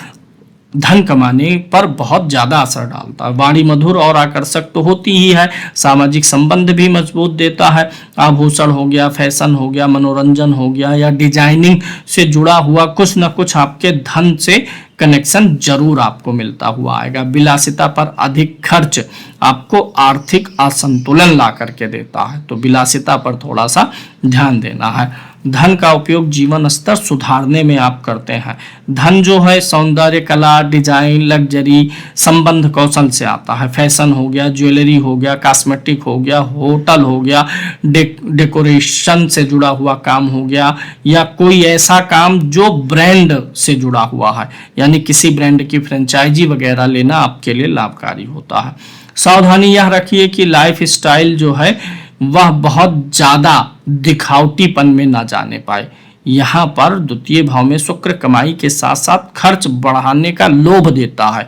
धन कमाने पर बहुत ज्यादा असर डालता है। वाणी मधुर और आकर्षक तो होती ही है, सामाजिक संबंध भी मजबूत देता है। आभूषण हो गया, फैशन हो गया, मनोरंजन हो गया या डिजाइनिंग से जुड़ा हुआ कुछ न कुछ आपके धन से कनेक्शन जरूर आपको मिलता हुआ आएगा। विलासिता पर अधिक खर्च आपको आर्थिक असंतुलन ला करके देता है, तो विलासिता पर थोड़ा सा ध्यान देना है। धन का उपयोग जीवन स्तर सुधारने में आप करते हैं। धन जो है सौंदर्य, कला, डिजाइन, लग्जरी, संबंध कौशल से आता है। फैशन हो गया, ज्वेलरी हो गया, कॉस्मेटिक हो गया, होटल हो गया, डेकोरेशन से जुड़ा हुआ काम हो गया, या कोई ऐसा काम जो ब्रांड से जुड़ा हुआ है, यानी किसी ब्रांड की फ्रेंचाइजी वगैरह लेना आपके लिए लाभकारी होता है। सावधानी यह रखिए कि लाइफ स्टाइल जो है वह बहुत ज्यादा दिखावटीपन में ना जाने पाए। यहाँ पर द्वितीय भाव में शुक्र कमाई के साथ साथ खर्च बढ़ाने का लोभ देता है।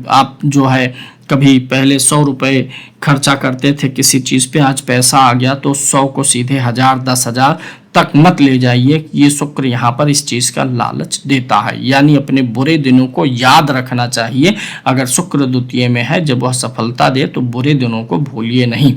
आप जो है कभी पहले 100 रुपए खर्चा करते थे किसी चीज पे, आज पैसा आ गया तो 100 को सीधे 1000, 10,000 तक मत ले जाइए। ये शुक्र यहाँ पर इस चीज का लालच देता है, यानी अपने बुरे दिनों को याद रखना चाहिए। अगर शुक्र द्वितीय में है, जब वह सफलता दे तो बुरे दिनों को भूलिए नहीं।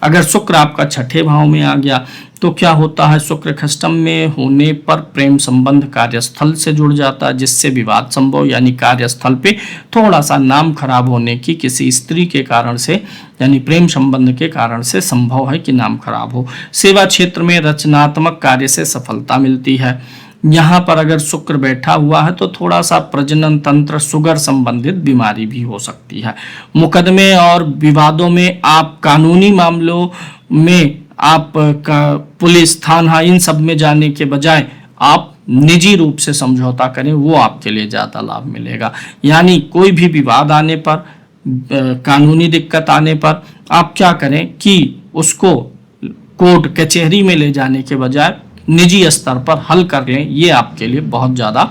अगर शुक्र आपका छठे भाव में आ गया तो क्या होता है, शुक्र खष्टम में होने पर प्रेम संबंध कार्यस्थल से जुड़ जाता है, जिससे विवाद संभव, यानी कार्यस्थल पे थोड़ा सा नाम खराब होने की किसी स्त्री के कारण से, यानी प्रेम संबंध के कारण से संभव है कि नाम खराब हो। सेवा क्षेत्र में रचनात्मक कार्य से सफलता मिलती है। यहाँ पर अगर शुक्र बैठा हुआ है तो थोड़ा सा प्रजनन तंत्र, शुगर संबंधित बीमारी भी हो सकती है। मुकदमे और विवादों में आप कानूनी मामलों में आप पुलिस, थाना, इन सब में जाने के बजाय आप निजी रूप से समझौता करें, वो आपके लिए ज्यादा लाभ मिलेगा। यानी कोई भी विवाद आने पर, कानूनी दिक्कत आने पर आप क्या करें कि उसको कोर्ट कचहरी में ले जाने के बजाय निजी स्तर पर हल कर लें, ये आपके लिए बहुत ज्यादा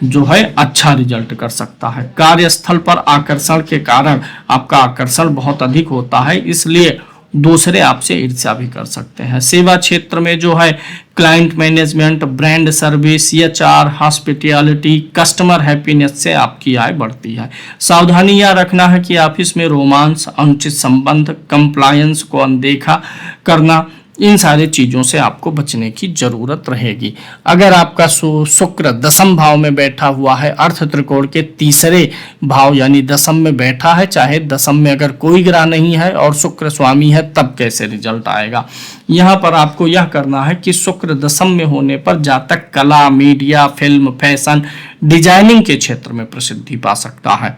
जो है अच्छा रिजल्ट कर सकता है। कार्यस्थल पर आकर्षण के कारण आपका आकर्षण बहुत अधिक होता है, इसलिए दूसरे आपसे ईर्ष्या भी कर सकते हैं। सेवा क्षेत्र में जो है client management, brand service, HR, hospitality, customer happiness से आपकी आय बढ़ती है। सावधानी यह रखना है कि ऑफिस में रोमांस, अनुचित संबंध, कंप्लायंस को अनदेखा करना, इन सारे चीजों से आपको बचने की जरूरत रहेगी। अगर आपका शुक्र दसम भाव में बैठा हुआ है, अर्थ त्रिकोण के तीसरे भाव यानी दसम में बैठा है, चाहे दसम में अगर कोई ग्रह नहीं है और शुक्र स्वामी है, तब कैसे रिजल्ट आएगा। यहाँ पर आपको यह करना है कि शुक्र दसम में होने पर जातक कला, मीडिया, फिल्म, फैशन, डिजाइनिंग के क्षेत्र में प्रसिद्धि पा सकता है।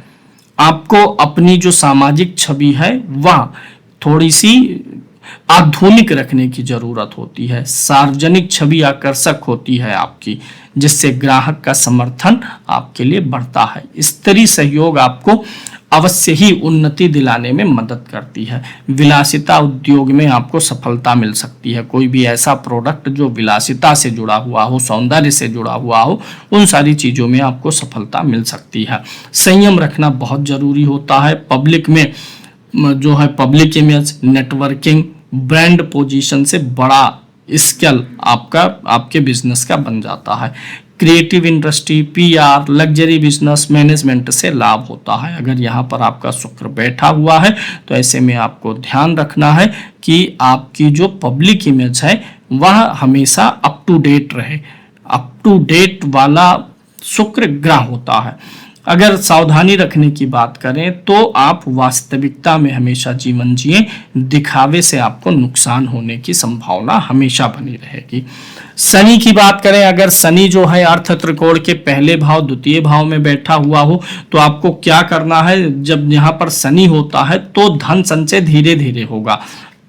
आपको अपनी जो सामाजिक छवि है वह थोड़ी सी आधुनिक रखने की जरूरत होती है। सार्वजनिक छवि आकर्षक होती है आपकी, जिससे ग्राहक का समर्थन आपके लिए बढ़ता है। स्त्री सहयोग आपको अवश्य ही उन्नति दिलाने में मदद करती है। विलासिता उद्योग में आपको सफलता मिल सकती है। कोई भी ऐसा प्रोडक्ट जो विलासिता से जुड़ा हुआ हो, सौंदर्य से जुड़ा हुआ हो, उन सारी चीजों में आपको सफलता मिल सकती है। संयम रखना बहुत जरूरी होता है। पब्लिक में जो है public image, networking, brand position से बड़ा स्केल आपके बिजनेस का बन जाता है। Creative industry, PR, luxury business management से लाभ होता है। अगर यहाँ पर आपका शुक्र बैठा हुआ है तो ऐसे में आपको ध्यान रखना है कि आपकी जो पब्लिक इमेज है वह हमेशा अप टू डेट रहे। अप टू डेट वाला शुक्र ग्रह होता है। अगर सावधानी रखने की बात करें तो आप वास्तविकता में हमेशा जीवन जिए, दिखावे से आपको नुकसान होने की संभावना हमेशा बनी रहेगी। शनि की बात करें, अगर शनि जो है अर्थ त्रिकोण के पहले भाव, द्वितीय भाव में बैठा हुआ हो तो आपको क्या करना है। जब यहाँ पर शनि होता है तो धन संचय धीरे धीरे होगा।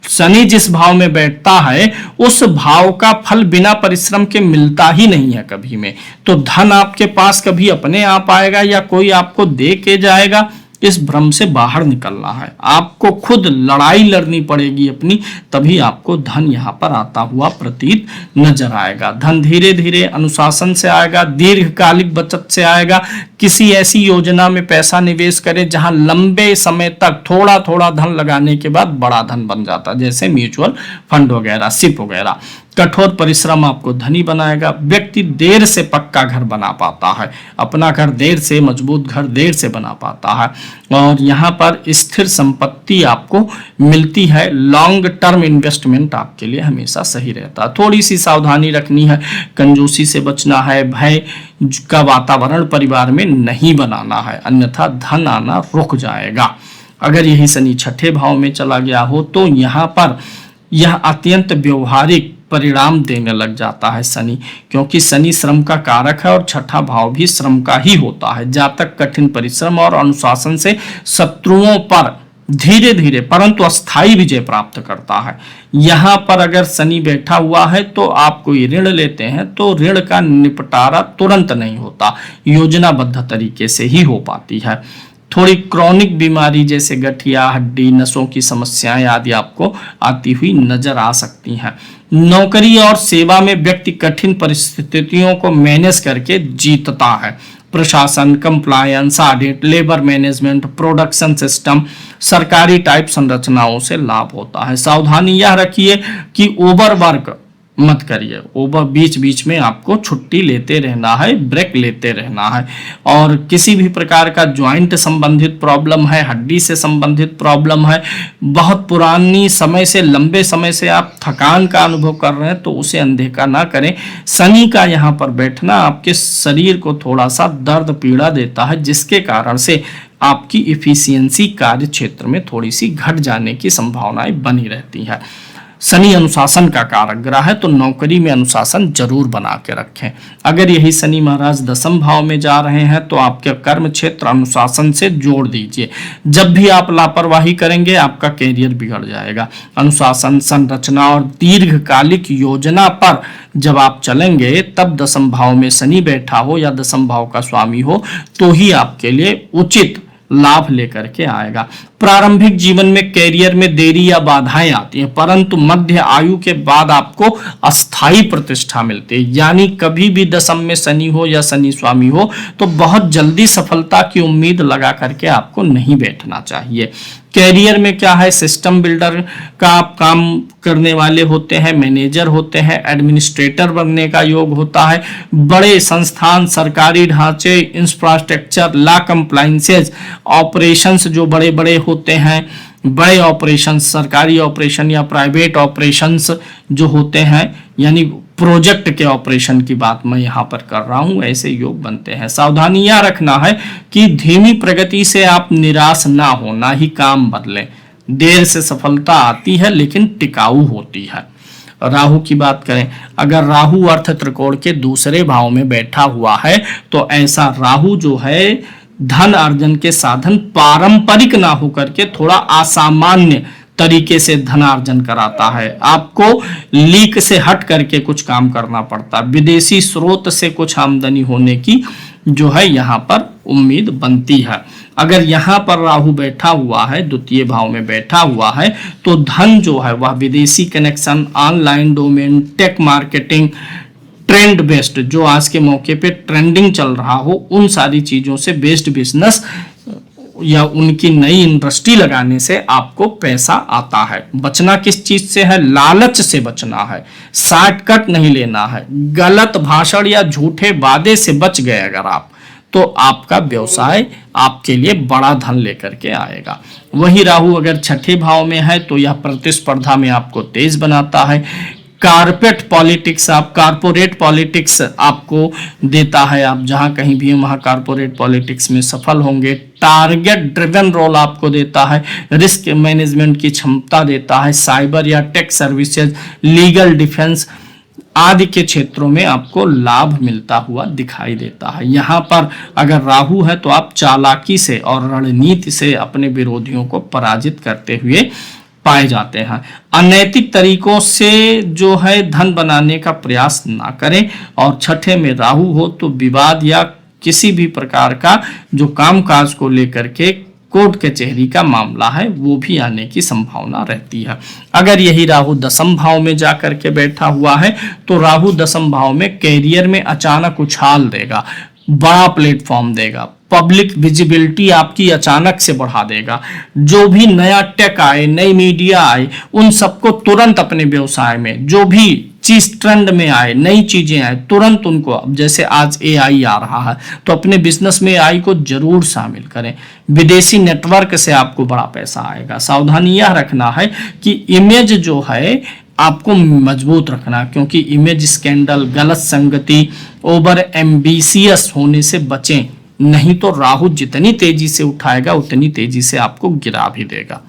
शनि जिस भाव में बैठता है उस भाव का फल बिना परिश्रम के मिलता ही नहीं है कभी में। तो धन आपके पास कभी अपने आप आएगा या कोई आपको दे के जाएगा, इस भ्रम से बाहर निकलना है। आपको खुद लड़ाई लड़नी पड़ेगी अपनी, तभी आपको धन यहाँ पर आता हुआ प्रतीत नजर आएगा। धन धीरे धीरे अनुशासन से आएगा, दीर्घकालिक बचत से आएगा। किसी ऐसी योजना में पैसा निवेश करें जहां लंबे समय तक थोड़ा थोड़ा धन लगाने के बाद बड़ा धन बन जाता है, जैसे म्यूचुअल फंड वगैरह, सिप वगैरह। कठोर परिश्रम आपको धनी बनाएगा। व्यक्ति देर से पक्का घर बना पाता है, अपना घर देर से, मजबूत घर देर से बना पाता है। और यहाँ पर स्थिर संपत्ति आपको मिलती है। लॉन्ग टर्म इन्वेस्टमेंट आपके लिए हमेशा सही रहता है। थोड़ी सी सावधानी रखनी है, कंजूसी से बचना है, भय का वातावरण परिवार में नहीं बनाना है, अन्यथा धन आना रुक जाएगा। अगर यही शनि छठे भाव में चला गया हो तो यहाँ पर यह अत्यंत व्यवहारिक परिणाम देने लग जाता है शनि, क्योंकि शनि श्रम का कारक है और छठा भाव भी श्रम का ही होता है। जातक कठिन परिश्रम और अनुशासन से शत्रुओं पर धीरे धीरे परंतु अस्थायी विजय प्राप्त करता है। यहाँ पर अगर शनि बैठा हुआ है तो आप कोई ऋण लेते हैं तो ऋण का निपटारा तुरंत नहीं होता, योजनाबद्ध तरीके से ही हो पाती है। थोड़ी क्रॉनिक बीमारी जैसे गठिया, हड्डी, नसों की समस्याएं आदि आपको आती हुई नजर आ सकती हैं। नौकरी और सेवा में व्यक्ति कठिन परिस्थितियों को मैनेज करके जीतता है। प्रशासन, compliance, audit, labour management, production system, सरकारी टाइप संरचनाओं से लाभ होता है। सावधानी यह रखिए कि ओवरवर्क मत करिए। ओवर बीच बीच में आपको छुट्टी लेते रहना है, ब्रेक लेते रहना है। और किसी भी प्रकार का ज्वाइंट संबंधित प्रॉब्लम है, हड्डी से संबंधित प्रॉब्लम है, बहुत पुरानी समय से, लंबे समय से आप थकान का अनुभव कर रहे हैं तो उसे अनदेखा ना करें। शनि का यहाँ पर बैठना आपके शरीर को थोड़ा सा दर्द पीड़ा देता है, जिसके कारण से आपकी इफिशियंसी कार्य क्षेत्र में थोड़ी सी घट जाने की संभावनाएं बनी रहती है। शनि अनुशासन का कारक ग्रह है तो नौकरी में अनुशासन जरूर बना के रखें। अगर यही शनि महाराज दसम भाव में जा रहे हैं तो आपके कर्म क्षेत्र अनुशासन से जोड़ दीजिए। जब भी आप लापरवाही करेंगे आपका कैरियर बिगड़ जाएगा। अनुशासन, संरचना और दीर्घकालिक योजना पर जब आप चलेंगे तब दसम भाव में शनि बैठा हो या दसम भाव का स्वामी हो तो ही आपके लिए उचित लाभ लेकर के आएगा। प्रारंभिक जीवन में कैरियर में देरी या बाधाएं आती हैं, परंतु मध्य आयु के बाद आपको अस्थाई प्रतिष्ठा मिलती है। यानी कभी भी दसम में शनि हो या शनि स्वामी हो तो बहुत जल्दी सफलता की उम्मीद लगा करके आपको नहीं बैठना चाहिए। कैरियर में क्या है, सिस्टम बिल्डर का आप काम करने वाले होते हैं, मैनेजर होते हैं, एडमिनिस्ट्रेटर बनने का योग होता है। बड़े संस्थान, सरकारी ढांचे, इंफ्रास्ट्रक्चर, लॉ कंप्लायंसेस, ऑपरेशंस जो बड़े बड़े होते हैं, बड़े ऑपरेशंस, सरकारी ऑपरेशन या प्राइवेट ऑपरेशंस जो होते हैं, यानी प्रोजेक्ट के ऑपरेशन की बात मैं यहाँ पर कर रहा हूँ, ऐसे योग बनते हैं। सावधानी यह रखना है कि धीमी प्रगति से आप निराश ना हो, ना ही काम बदलें। देर से सफलता आती है लेकिन टिकाऊ होती है। राहु की बात करें, अगर राहु अर्थ त्रिकोण के दूसरे भाव में बैठा हुआ है तो ऐसा राहु जो है धन अर्जन के साधन पारंपरिक ना होकर के थोड़ा असामान्य तरीके से धनार्जन कराता है। आपको लीक से हट करके कुछ काम करना पड़ता है। विदेशी स्रोत से कुछ आमदनी होने की जो है यहाँ पर उम्मीद बनती है। अगर यहाँ पर राहु बैठा हुआ है, द्वितीय भाव में बैठा हुआ है, तो धन जो है वह विदेशी connection, online domain, tech marketing, trend based जो आज के मौके पे ट्रेंडिंग चल रहा हो, उन सारी चीजों से बेस्ड बिजनेस या उनकी नई इंडस्ट्री लगाने से आपको पैसा आता है। बचना किस चीज से है? लालच से बचना है, शॉर्टकट नहीं लेना है। गलत भाषण या झूठे वादे से बच गए अगर आप, तो आपका व्यवसाय आपके लिए बड़ा धन लेकर के आएगा। वही राहु अगर छठे भाव में है तो यह प्रतिस्पर्धा में आपको तेज बनाता है। कारपोरेट पॉलिटिक्स आपको देता है। आप जहां कहीं भी वहां कारपोरेट पॉलिटिक्स में सफल होंगे। टारगेट ड्रिवन रोल आपको देता है। रिस्क मैनेजमेंट की क्षमता देता है। साइबर या टेक सर्विसेज, लीगल डिफेंस आदि के क्षेत्रों में आपको लाभ मिलता हुआ दिखाई देता है। यहाँ पर अगर राहु है तो आप चालाकी से और रणनीति से अपने विरोधियों को पराजित करते हुए पाए जाते हैं। अनैतिक तरीकों से जो है धन बनाने का प्रयास ना करें, और छठे में राहु हो तो विवाद या किसी भी प्रकार का जो कामकाज को लेकर के कोर्ट कचहरी का मामला है वो भी आने की संभावना रहती है। अगर यही राहु दसम भाव में जाकर के बैठा हुआ है तो राहु दसम भाव में कैरियर में अचानक उछाल देगा, बड़ा प्लेटफॉर्म देगा, पब्लिक विजिबिलिटी आपकी अचानक से बढ़ा देगा। जो भी नया टेक आए, नई मीडिया आए, उन सबको तुरंत अपने व्यवसाय में जो भी चीज ट्रेंड में आए, नई चीजें आए, तुरंत उनको, अब जैसे आज एआई आ रहा है तो अपने बिजनेस में एआई को जरूर शामिल करें। विदेशी नेटवर्क से आपको बड़ा पैसा आएगा। सावधानी यह रखना है कि इमेज जो है आपको मजबूत रखना, क्योंकि इमेज स्कैंडल, गलत संगति, ओवर एम्बिशियस होने से बचें, नहीं तो राहु जितनी तेजी से उठाएगा उतनी तेजी से आपको गिरा भी देगा।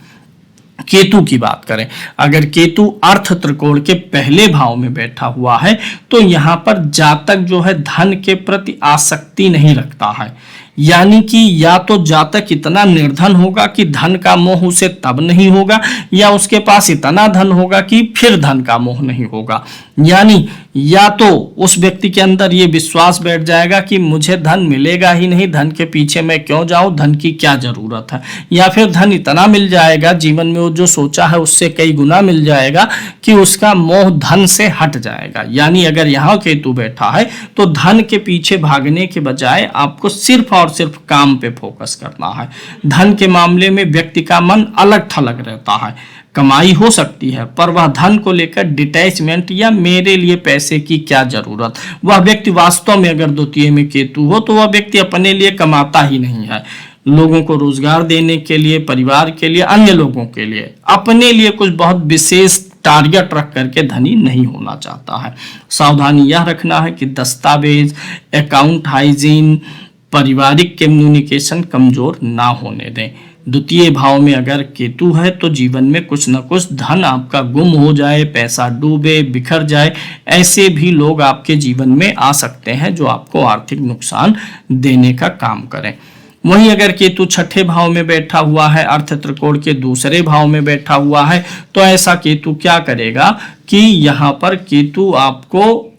केतु की बात करें, अगर केतु अर्थ त्रिकोण के पहले भाव में बैठा हुआ है तो यहां पर जातक जो है धन के प्रति आसक्ति नहीं रखता है, यानी कि या तो जातक इतना निर्धन होगा कि धन का मोह उसे तब नहीं होगा, या उसके पास इतना धन होगा कि फिर धन का मोह नहीं होगा। यानी या तो उस व्यक्ति के अंदर ये विश्वास बैठ जाएगा कि मुझे धन मिलेगा ही नहीं, धन के पीछे मैं क्यों जाऊं, धन की क्या जरूरत है, या फिर धन इतना मिल जाएगा जीवन में वो जो सोचा है उससे कई गुना मिल जाएगा कि उसका मोह धन से हट जाएगा। यानी अगर यहाँ केतु बैठा है तो धन के पीछे भागने के बजाय आपको सिर्फ और सिर्फ काम पे फोकस करना है। धन के मामले में व्यक्ति का मन अलग थलग रहता है, कमाई हो सकती है पर वह धन को लेकर डिटैचमेंट या मेरे लिए पैसे की क्या जरूरत, वह व्यक्ति वास्तव में अगर द्वितीय में केतु हो तो वह व्यक्ति अपने लिए कमाता ही नहीं है, लोगों को रोजगार देने के लिए, परिवार के लिए, अन्य लोगों के लिए, अपने लिए कुछ बहुत विशेष टारगेट रख करके धनी नहीं होना चाहता है। सावधानी यह रखना है कि दस्तावेज, अकाउंट हाइजीन, पारिवारिक कम्युनिकेशन कमजोर ना होने दें। द्वितीय भाव में अगर केतु है तो जीवन में कुछ न कुछ धन आपका गुम हो जाए, पैसा डूबे, बिखर जाए, ऐसे भी लोग आपके जीवन में आ सकते हैं जो आपको आर्थिक नुकसान देने का काम करें। वहीं अगर केतु छठे भाव में बैठा हुआ है, अर्थ त्रिकोण के दूसरे भाव में बैठा हुआ है, तो ऐसा केतु क्या करेगा कि यहाँ पर केतु आपको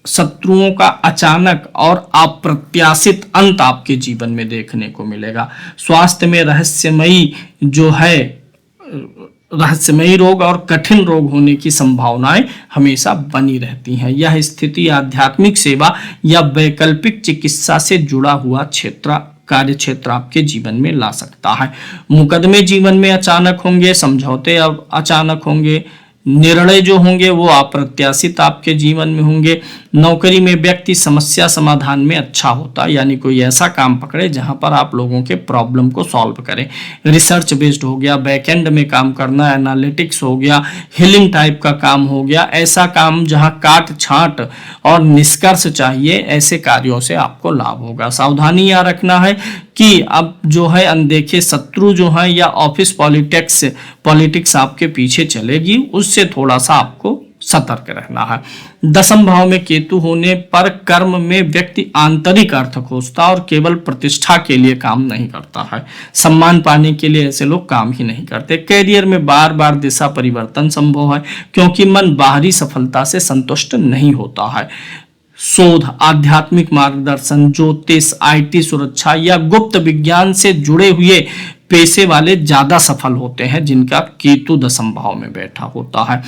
शत्रुओं का अचानक और अप्रत्याशित अंत आपके जीवन में देखने को मिलेगा। स्वास्थ्य में रहस्यमयी रोग और कठिन रोग होने की संभावनाएं हमेशा बनी रहती हैं। यह स्थिति आध्यात्मिक सेवा या वैकल्पिक चिकित्सा से जुड़ा हुआ कार्य क्षेत्र आपके जीवन में ला सकता है। मुकदमे जीवन में अचानक होंगे, समझौते अब अचानक होंगे, निर्णय जो होंगे वो अप्रत्याशित आपके जीवन में होंगे। नौकरी में व्यक्ति समस्या समाधान में अच्छा होता है, यानी कोई ऐसा काम पकड़े जहां पर आप लोगों के प्रॉब्लम को सॉल्व करें। रिसर्च बेस्ड हो गया, बैकएंड में काम करना, एनालिटिक्स हो गया, हीलिंग टाइप का काम हो गया, ऐसा काम जहां काट छांट और निष्कर्ष चाहिए, ऐसे कार्यों से आपको लाभ होगा। सावधानी यह रखना है कि अब जो है अनदेखे शत्रु जो है या ऑफिस पॉलिटिक्स आपके पीछे चलेगी, उससे थोड़ा सा आपको सतर्क रहना है। दसम भाव में केतु होने पर कर्म में व्यक्ति आंतरिक अर्थ खोजता और केवल प्रतिष्ठा के लिए काम नहीं करता है। सम्मान पाने के लिए ऐसे लोग काम ही नहीं करते। कैरियर में बार बार दिशा परिवर्तन संभव है क्योंकि मन बाहरी सफलता से संतुष्ट नहीं होता है। शोध, आध्यात्मिक मार्गदर्शन, ज्योतिष, आईटी, सुरक्षा या गुप्त विज्ञान से जुड़े हुए पेशे वाले ज्यादा सफल होते हैं जिनका केतु दसम भाव में बैठा होता है।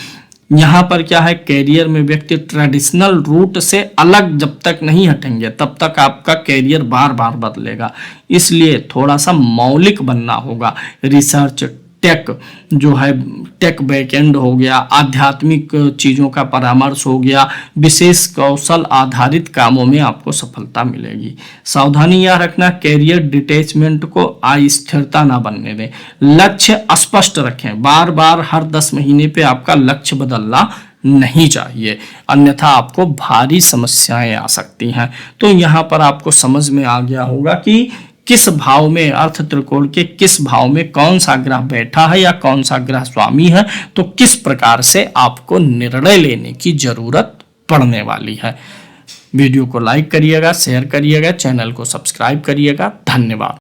यहाँ पर क्या है, कैरियर में व्यक्ति ट्रेडिशनल रूट से अलग जब तक नहीं हटेंगे तब तक आपका कैरियर बार बार बदलेगा, इसलिए थोड़ा सा मौलिक बनना होगा। रिसर्च, टेक जो है, टेक बैकएंड हो गया, आध्यात्मिक चीज़ों का परामर्श हो गया, विशेष कौशल आधारित कामों में आपको सफलता मिलेगी। सावधानी यह रखना, कैरियर डिटैचमेंट को अस्थिरता ना बनने दें। लक्ष्य स्पष्ट रखें, बार बार हर 10 महीने पे आपका लक्ष्य बदलना नहीं चाहिए, अन्यथा आपको भारी समस्याएं आ सकती हैं। तो यहाँ पर आपको समझ में आ गया होगा कि किस भाव में, अर्थ त्रिकोण के किस भाव में कौन सा ग्रह बैठा है या कौन सा ग्रह स्वामी है, तो किस प्रकार से आपको निर्णय लेने की जरूरत पड़ने वाली है। वीडियो को लाइक करिएगा, शेयर करिएगा, चैनल को सब्सक्राइब करिएगा। धन्यवाद।